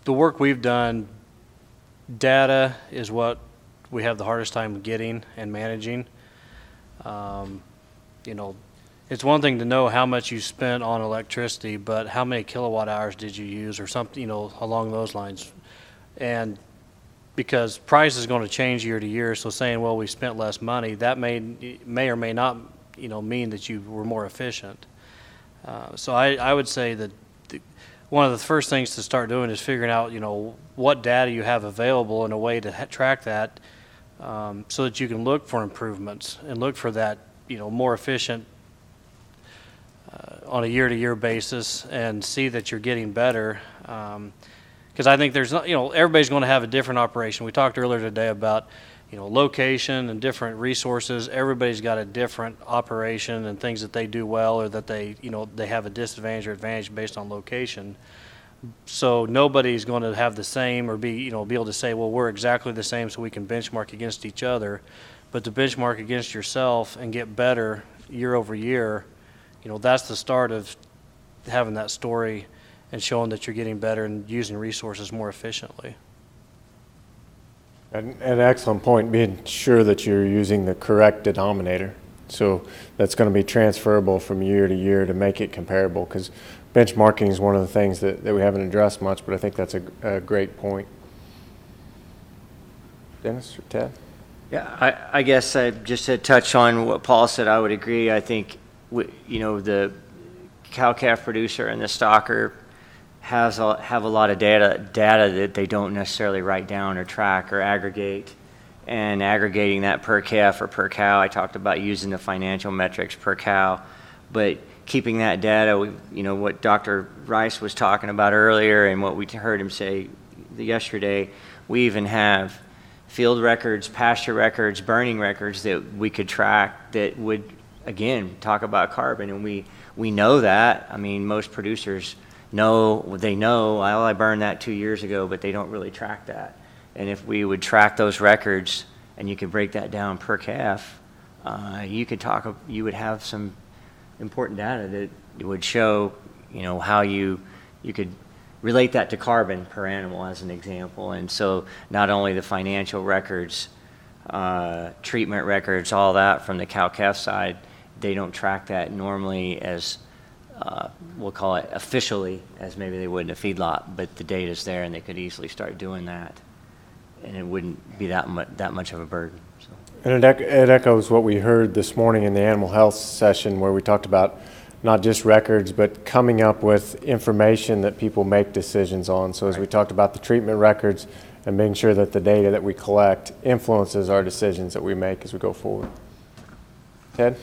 the work we've done, data is what we have the hardest time getting and managing. You know, it's one thing to know how much you spent on electricity, but how many kilowatt hours did you use or something, you know, along those lines. And because price is going to change year to year, so saying, well, we spent less money, that may or may not, you know, mean that you were more efficient. So I would say that one of the first things to start doing is figuring out, you know, what data you have available and a way to track that, so that you can look for improvements and look for that, you know, more efficient on a year-to-year basis and see that you're getting better. Because I think there's, you know, everybody's going to have a different operation. We talked earlier today about, you know, location and different resources. Everybody's got a different operation and things that they do well or that they, you know, they have a disadvantage or advantage based on location. So nobody's going to have the same or be, you know, be able to say, well, we're exactly the same so we can benchmark against each other. But to benchmark against yourself and get better year over year, you know, that's the start of having that story and showing that you're getting better and using resources more efficiently. An excellent point, being sure that you're using the correct denominator. So that's going to be transferable from year to year to make it comparable, because benchmarking is one of the things that we haven't addressed much, but I think that's a great point. Dennis or Ted? Yeah, I guess I just to touch on what Paul said, I would agree. I think, you know, the cow-calf producer and the stocker have a lot of data that they don't necessarily write down or track or aggregate. And aggregating that per calf or per cow, I talked about using the financial metrics per cow, but keeping that data, you know, what Dr. Rice was talking about earlier and what we heard him say yesterday, we even have field records, pasture records, burning records that we could track that would, again, talk about carbon. And we know that. I mean, most producers know, well, I burned that 2 years ago, but they don't really track that. And if we would track those records and you could break that down per calf, you would have some important data that would show, you know, how you could relate that to carbon per animal as an example. And so not only the financial records, treatment records, all that from the cow-calf side, they don't track that normally as, we'll call it officially, as maybe they would in a feedlot, but the data's there and they could easily start doing that. And it wouldn't be that much of a burden. So. And it echoes what we heard this morning in the animal health session, where we talked about not just records, but coming up with information that people make decisions on. So as we talked about the treatment records and making sure that the data that we collect influences our decisions that we make as we go forward. Ted?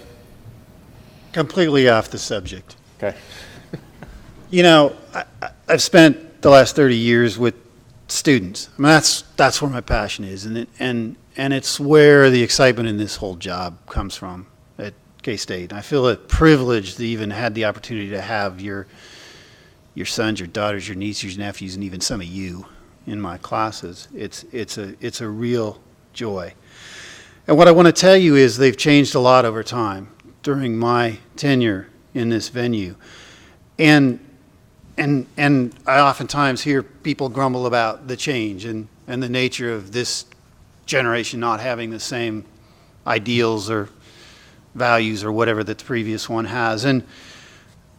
Completely off the subject. Okay. You know, I've spent the last 30 years with students. I mean, that's where my passion is, and it's where the excitement in this whole job comes from at K-State. I feel a privilege to even had the opportunity to have your sons, your daughters, your nieces, your nephews, and even some of you in my classes. It's a real joy. And what I want to tell you is they've changed a lot over time during my tenure in this venue, and I oftentimes hear people grumble about the change and the nature of this generation not having the same ideals or values or whatever that the previous one has. And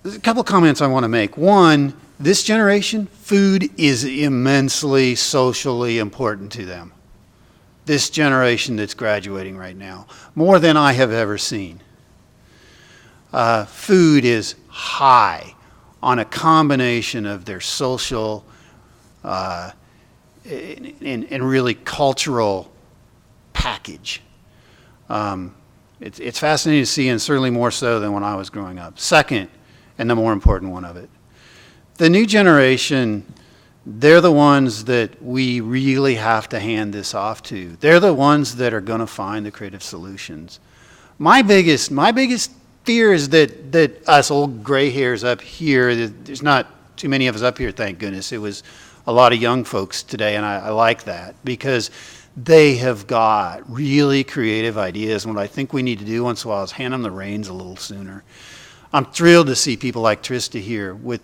there's a couple of comments I want to make. One, this generation, food is immensely socially important to them. This generation that's graduating right now, more than I have ever seen. Food is high on a combination of their social and really cultural package. It's fascinating to see, and certainly more so than when I was growing up. Second, and the more important one of it, the new generation, they're the ones that we really have to hand this off to. They're the ones that are going to find the creative solutions. My biggest fear is that us old gray hairs up here, there's not too many of us up here, thank goodness. It was a lot of young folks today, and I like that because they have got really creative ideas. And what I think we need to do once in a while is hand them the reins a little sooner. I'm thrilled to see people like Trista here with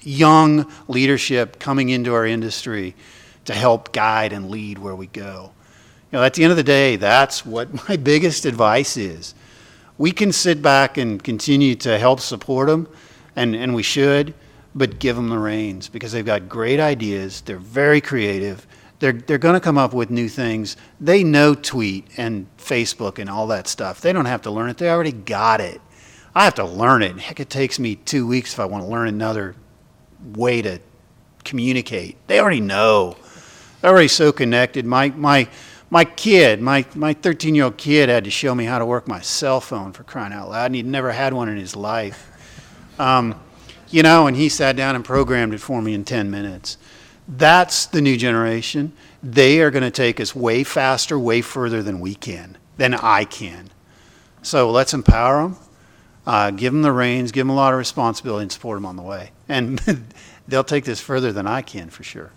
young leadership coming into our industry to help guide and lead where we go. You know, at the end of the day, that's what my biggest advice is. We can sit back and continue to help support them, and we should, but give them the reins because they've got great ideas. They're very creative. They're going to come up with new things. They know tweet and Facebook and all that stuff. They don't have to learn it. They already got it. I have to learn it. Heck, it takes me 2 weeks if I want to learn another way to communicate. They already know. They're already so connected. My kid, my 13-year-old kid had to show me how to work my cell phone, for crying out loud, and he'd never had one in his life. You know, and he sat down and programmed it for me in 10 minutes. That's the new generation. They are going to take us way faster, way further than we can, than I can. So let's empower them, give them the reins, give them a lot of responsibility, and support them on the way. And they'll take this further than I can, for sure.